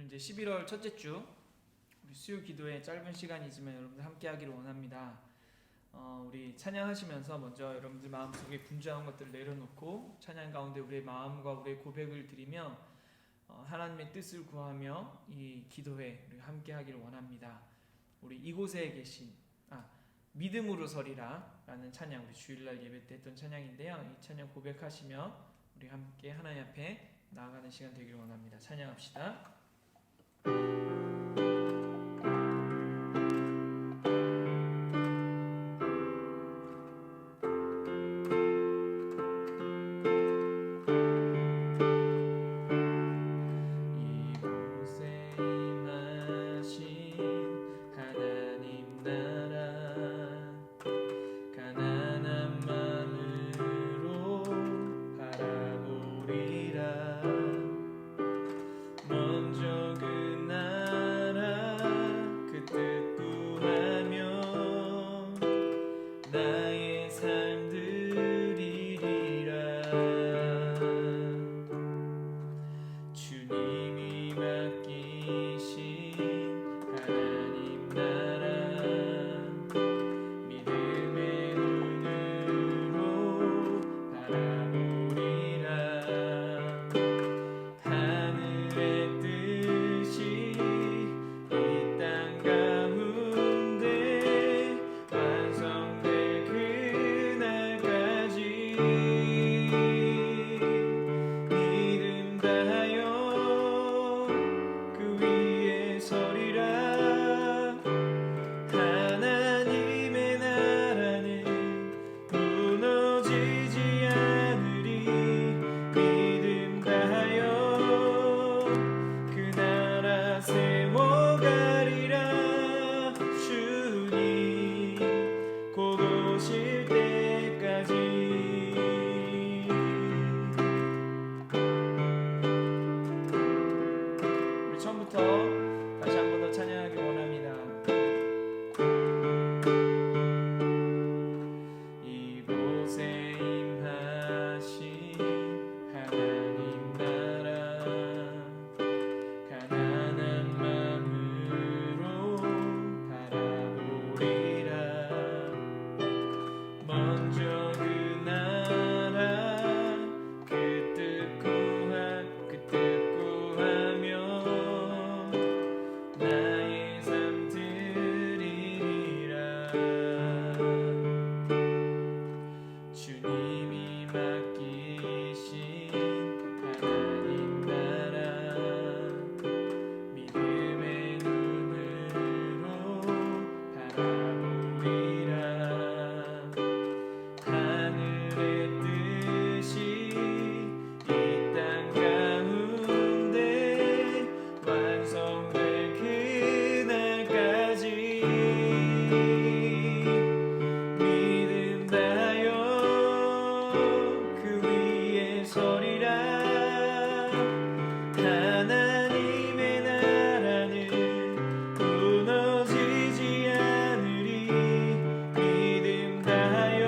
이제 11월 첫째 주 우리 수요 기도의 짧은 시간이지만 여러분들 함께 하기를 원합니다. 우리 찬양하시면서 먼저 여러분들 마음속에 분주한 것들을 내려놓고 찬양 가운데 우리의 마음과 우리의 고백을 드리며 하나님의 뜻을 구하며 이 기도회 우리 함께 하기를 원합니다. 우리 이곳에 계신 믿음으로 서리라 라는 찬양, 우리 주일날 예배 때 했던 찬양인데요. 이 찬양 고백하시며 우리 함께 하나님 앞에 나아가는 시간 되기를 원합니다. 찬양합시다. 다시 한 번 더 찬양하길 원합니다. 이곳에 임하신 하나님 나라 가난한 마음으로 바라보리라. 먼저 그 나라 그 뜻 구하며 나의 삶 드리리라. 주님이 맡기신 하나님 나라 믿음의 눈으로 바라보리라. 하늘의 뜻이 이 땅 가운데 완성될 그날까지 믿음 다하여 그 위에 서리라. 하나님의 나라는 무너지지 않으리. 믿음 다하여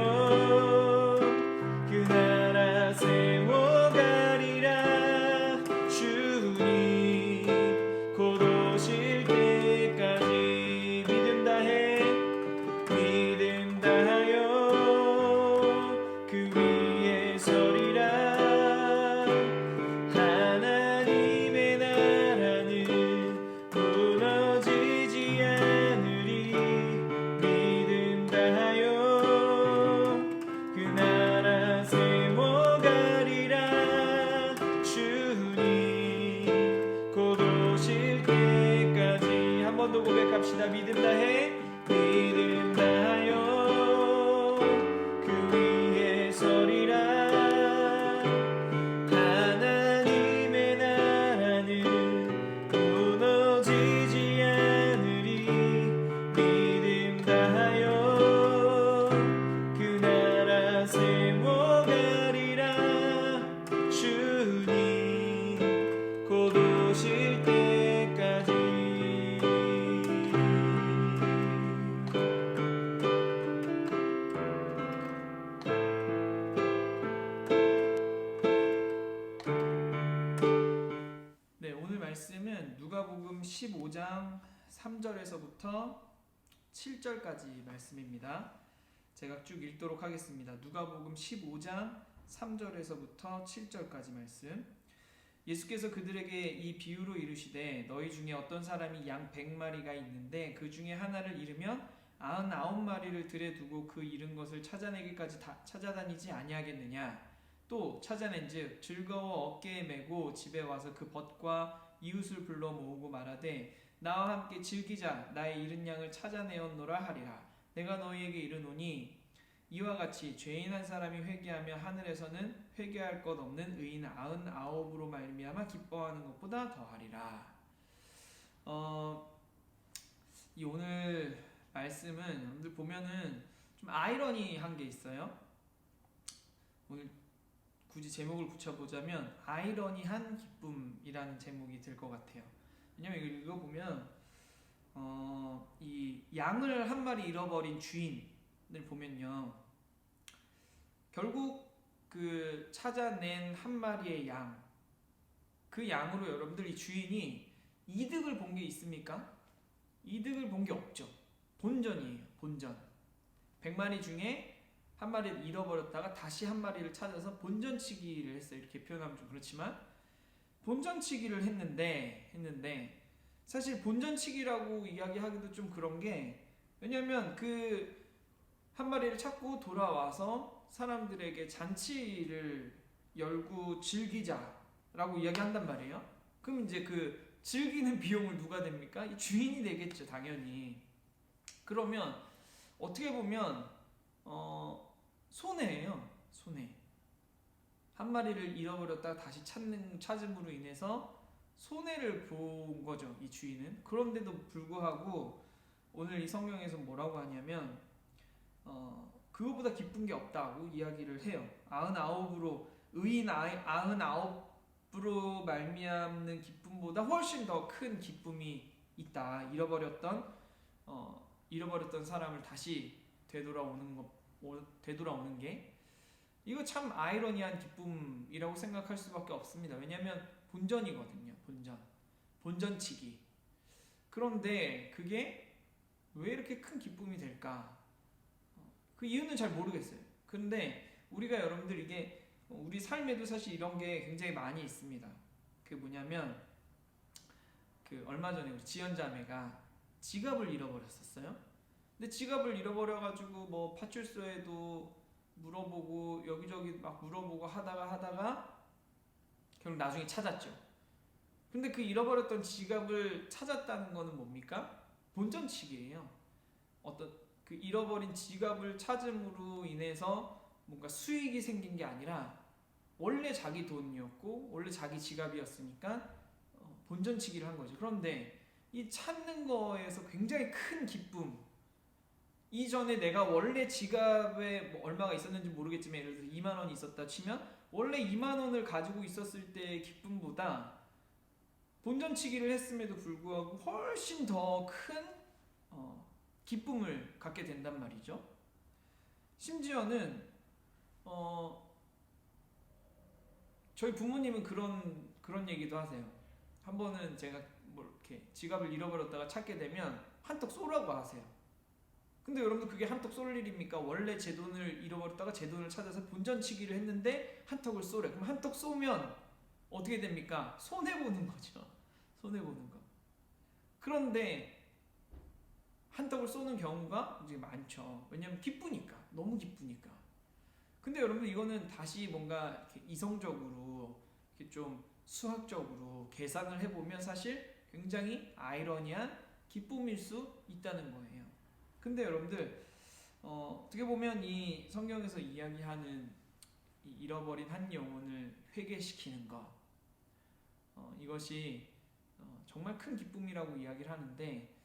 그 나라 세워가리라. 주님 곧 오실 때까지 믿음 다하여 그 위에 서리라. 하나님의 나라는 무너지지 않으리. 믿음 다하여 그 나라 세워가리라. 주님 곧 오실 때까지 한 번 더 고백합시다. 믿음 다하여 그 위에 서리라. 하나님의 나라는 무너지지 않으리. 믿음 다하여 그 나라 세워가리라. 주님 곧 오실 때까지. 오늘 말씀은 누가복음 15장 3절에서부터 7절까지 말씀입니다. 제가 쭉 읽도록 하겠습니다. 누가복음 15장 3절에서부터 7절까지 말씀. 예수께서 그들에게 이 비유로 이르시되 너희 중에 어떤 사람이 양 100마리가 있는데 그 중에 하나를 잃으면 99마리를 들에 두고 그 잃은 것을 찾아내기까지 찾아다니지 아니하겠느냐. 또 찾아낸즉 즐거워 어깨에 메고 집에 와서 그 벗과 이웃을 불러 모으고 말하되 나와 함께 즐기자. 나의 잃은 양을 찾아내었노라 하리라. 내가 너희에게 이르노니 이와 같이 죄인 한 사람이 회개하며 하늘에서는 회개할 것 없는 의인 99으로 말미암아 기뻐하는 것보다 더하리라. 이 오늘 말씀은 여러분들 보면은 좀 아이러니한 게 있어요. 오늘 굳이 제목을 붙여보자면 아이러니한 기쁨이라는 제목이 될 것 같아요. 왜냐면 이걸 읽어보면 이 양을 한 마리 잃어버린 주인을 보면요, 결국 그 찾아낸 한 마리의 양, 그 양으로 여러분들 이 주인이 이득을 본 게 있습니까? 이득을 본 게 없죠. 본전이에요. 본전. 100마리 중에 한 마리를 잃어버렸다가 다시 한 마리를 찾아서 본전치기를 했어요. 이렇게 표현하면 좀 그렇지만 본전치기를 했는데 사실 본전치기라고 이야기하기도 좀 그런 게, 왜냐면 그 한 마리를 찾고 돌아와서 사람들에게 잔치를 열고 즐기자라고 이야기한단 말이에요. 그럼 이제 그 즐기는 비용을 누가 냅니까? 이 주인이 내겠죠, 당연히. 그러면 어떻게 보면 손해예요. 손해. 한 마리를 잃어버렸다가 다시 찾음으로 인해서 손해를 본 거죠, 이 주인은. 그런데도 불구하고 오늘 이 성경에서 뭐라고 하냐면 그거보다 기쁜 게 없다고 이야기를 해요. 99으로 의인 99으로 말미암는 기쁨보다 훨씬 더 큰 기쁨이 있다. 잃어버렸던 사람을 다시 되돌아오는 게, 이거 참 아이러니한 기쁨이라고 생각할 수밖에 없습니다. 왜냐하면 본전이거든요. 본전치기. 그런데 그게 왜 이렇게 큰 기쁨이 될까? 그 이유는 잘 모르겠어요. 그런데 우리가 여러분들 이게 우리 삶에도 사실 이런 게 굉장히 많이 있습니다. 그게 뭐냐면 그 얼마 전에 우리 지연자매가 지갑을 잃어버렸었어요. 근데 지갑을 잃어버려가지고 뭐 파출소에도 물어보고 여기저기 막 물어보고 하다가 결국 나중에 찾았죠. 근데 그 잃어버렸던 지갑을 찾았다는 거는 뭡니까? 본전치기예요. 그 잃어버린 지갑을 찾음으로 인해서 뭔가 수익이 생긴 게 아니라 원래 자기 돈이었고 원래 자기 지갑이었으니까 본전치기를 한 거죠. 그런데 이 찾는 거에서 굉장히 큰 기쁨, 이전에 내가 원래 지갑에 뭐 얼마가 있었는지 모르겠지만 예를 들어서 2만 원이 있었다 치면 원래 2만 원을 가지고 있었을 때의 기쁨보다 본전치기를 했음에도 불구하고 훨씬 더 큰 기쁨을 갖게 된단 말이죠. 심지어는 저희 부모님은 그런 얘기도 하세요. 한 번은 제가 뭐 이렇게 지갑을 잃어버렸다가 찾게 되면 한턱 쏘라고 하세요. 근데 여러분들 그게 한턱 쏠 일입니까? 원래 제 돈을 잃어버렸다가 제 돈을 찾아서 본전치기를 했는데 한턱을 쏘래. 그럼 한턱 쏘면 어떻게 됩니까? 손해보는 거죠. 손해보는 거. 그런데 한턱을 쏘는 경우가 이제 많죠. 왜냐면 기쁘니까. 너무 기쁘니까. 근데 여러분들 이거는 다시 뭔가 이렇게 이성적으로 이렇게 좀 수학적으로 계산을 해보면 사실 굉장히 아이러니한 기쁨일 수 있다는 거예요. 근데 여러분들 어떻게 보면 이 성경에서 이야기하는 이 잃어버린 한 영혼을 회개시키는 것, 이것이 정말 큰 기쁨이라고 이야기를 하는데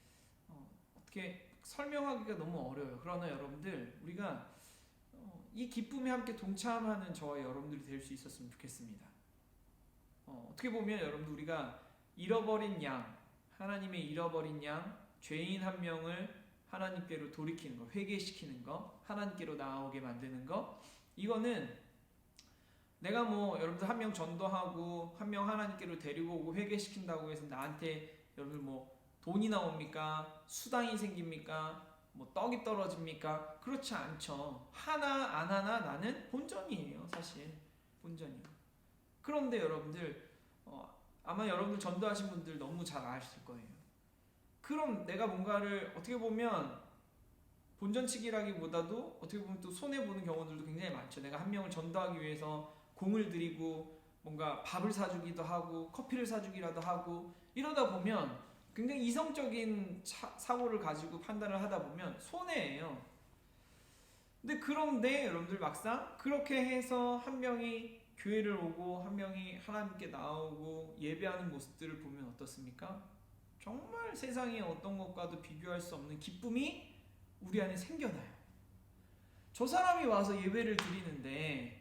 어떻게 설명하기가 너무 어려워요. 그러나 여러분들 우리가 이 기쁨에 함께 동참하는 저와 여러분들이 될 수 있었으면 좋겠습니다. 어떻게 보면 여러분들 우리가 잃어버린 양, 하나님의 잃어버린 양, 죄인 한 명을 하나님께로 돌이키는 거, 회개시키는 거, 하나님께로 나아오게 만드는 거, 이거는 내가 뭐 여러분들 한 명 전도하고 한 명 하나님께로 데리고 오고 회개시킨다고 해서 나한테 여러분들 뭐 돈이 나옵니까? 수당이 생깁니까? 뭐 떡이 떨어집니까? 그렇지 않죠. 하나 안 하나 나는 본전이에요. 사실 본전이요. 그런데 여러분들 아마 여러분들 전도하신 분들 너무 잘 아실 거예요. 그럼 내가 뭔가를 어떻게 보면 본전치기라기보다도 어떻게 보면 또 손해보는 경우들도 굉장히 많죠. 내가 한 명을 전도하기 위해서 공을 들이고 뭔가 밥을 사주기도 하고 커피를 사주기라도 하고 이러다 보면 굉장히 이성적인 사고를 가지고 판단을 하다 보면 손해예요. 그런데 여러분들 막상 그렇게 해서 한 명이 교회를 오고 한 명이 하나님께 나오고 예배하는 모습들을 보면 어떻습니까? 정말 세상의 어떤 것과도 비교할 수 없는 기쁨이 우리 안에 생겨나요. 저 사람이 와서 예배를 드리는데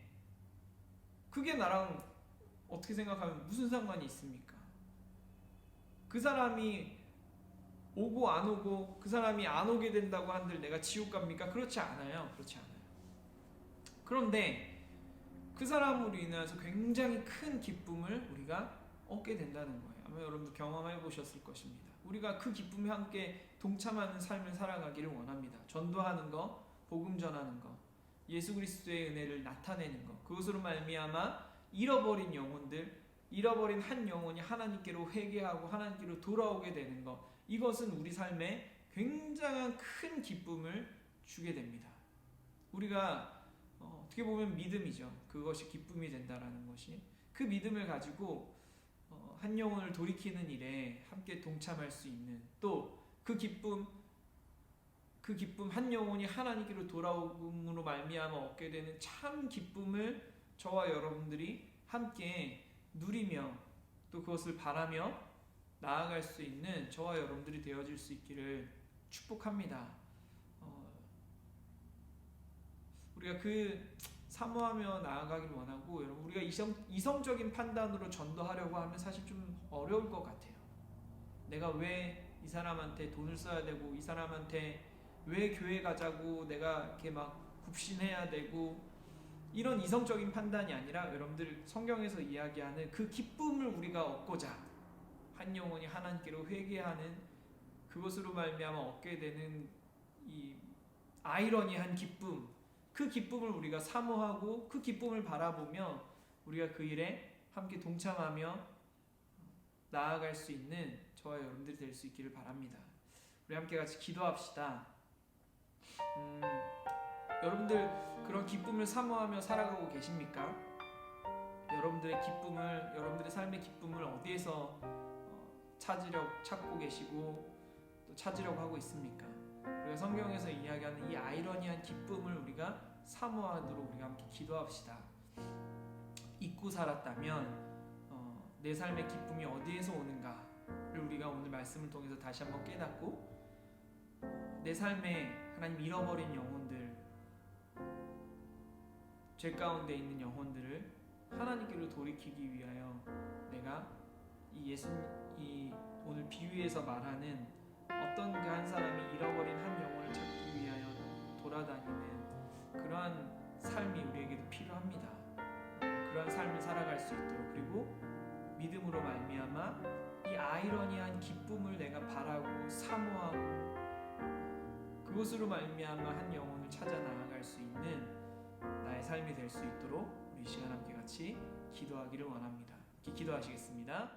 그게 나랑 어떻게 생각하면 무슨 상관이 있습니까? 그 사람이 오고 안 오고 그 사람이 안 오게 된다고 한들 내가 지옥 갑니까? 그렇지 않아요. 그렇지 않아요. 그런데 그 사람으로 인해서 굉장히 큰 기쁨을 우리가 얻게 된다는 거예요. 아마 여러분도 경험해 보셨을 것입니다. 우리가 그 기쁨에 함께 동참하는 삶을 살아가기를 원합니다. 전도하는 거, 복음 전하는 거, 예수 그리스도의 은혜를 나타내는 것, 그것으로 말미암아 잃어버린 영혼들, 잃어버린 한 영혼이 하나님께로 회개하고 하나님께로 돌아오게 되는 것, 이것은 우리 삶에 굉장한 큰 기쁨을 주게 됩니다. 우리가 어떻게 보면 믿음이죠. 그것이 기쁨이 된다라는 것이. 그 믿음을 가지고 한 영혼을 돌이키는 일에 함께 동참할 수 있는, 또 그 기쁨 한 영혼이 하나님께로 돌아옴으로 말미암아 얻게 되는 참 기쁨을 저와 여러분들이 함께 누리며 또 그것을 바라며 나아갈 수 있는 저와 여러분들이 되어질 수 있기를 축복합니다. 우리가 사모하며 나아가기를 원하고, 여러분 우리가 이성적인 판단으로 전도하려고 하면 사실 좀 어려울 것 같아요. 내가 왜 이 사람한테 돈을 써야 되고, 이 사람한테 왜 교회 가자고 내가 이렇게 막 굽신해야 되고, 이런 이성적인 판단이 아니라 여러분들 성경에서 이야기하는 그 기쁨을 우리가 얻고자 한 영혼이 하나님께로 회개하는 그것으로 말미암아 얻게 되는 이 아이러니한 기쁨, 그 기쁨을 우리가 사모하고 그 기쁨을 바라보며 우리가 그 일에 함께 동참하며 나아갈 수 있는 저와 여러분들이 될 수 있기를 바랍니다. 우리 함께 같이 기도합시다. 여러분들 그런 기쁨을 사모하며 살아가고 계십니까? 여러분들의 삶의 기쁨을 어디에서 찾고 계시고 또 찾으려고 하고 있습니까? 우리가 성경에서 이야기하는 이 아이러니한 기쁨을 우리가 사모하도록 우리가 함께 기도합시다. 잊고 살았다면 내 삶의 기쁨이 어디에서 오는가를 우리가 오늘 말씀을 통해서 다시 한번 깨닫고, 내 삶에 하나님 잃어버린 영혼들, 죄 가운데 있는 영혼들을 하나님께로 돌이키기 위하여 내가 이 오늘 비유에서 말하는 어떤 그 한 사람이 잃어버린 한 영혼을 찾기 위하여 돌아다니는 그러한 삶이 우리에게도 필요합니다. 그러한 삶을 살아갈 수 있도록, 그리고 믿음으로 말미암아 이 아이러니한 기쁨을 내가 바라고 사모하고 그것으로 말미암아 한 영혼을 찾아 나아갈 수 있는 나의 삶이 될 수 있도록 우리 시간 함께 같이 기도하기를 원합니다. 기도하시겠습니다.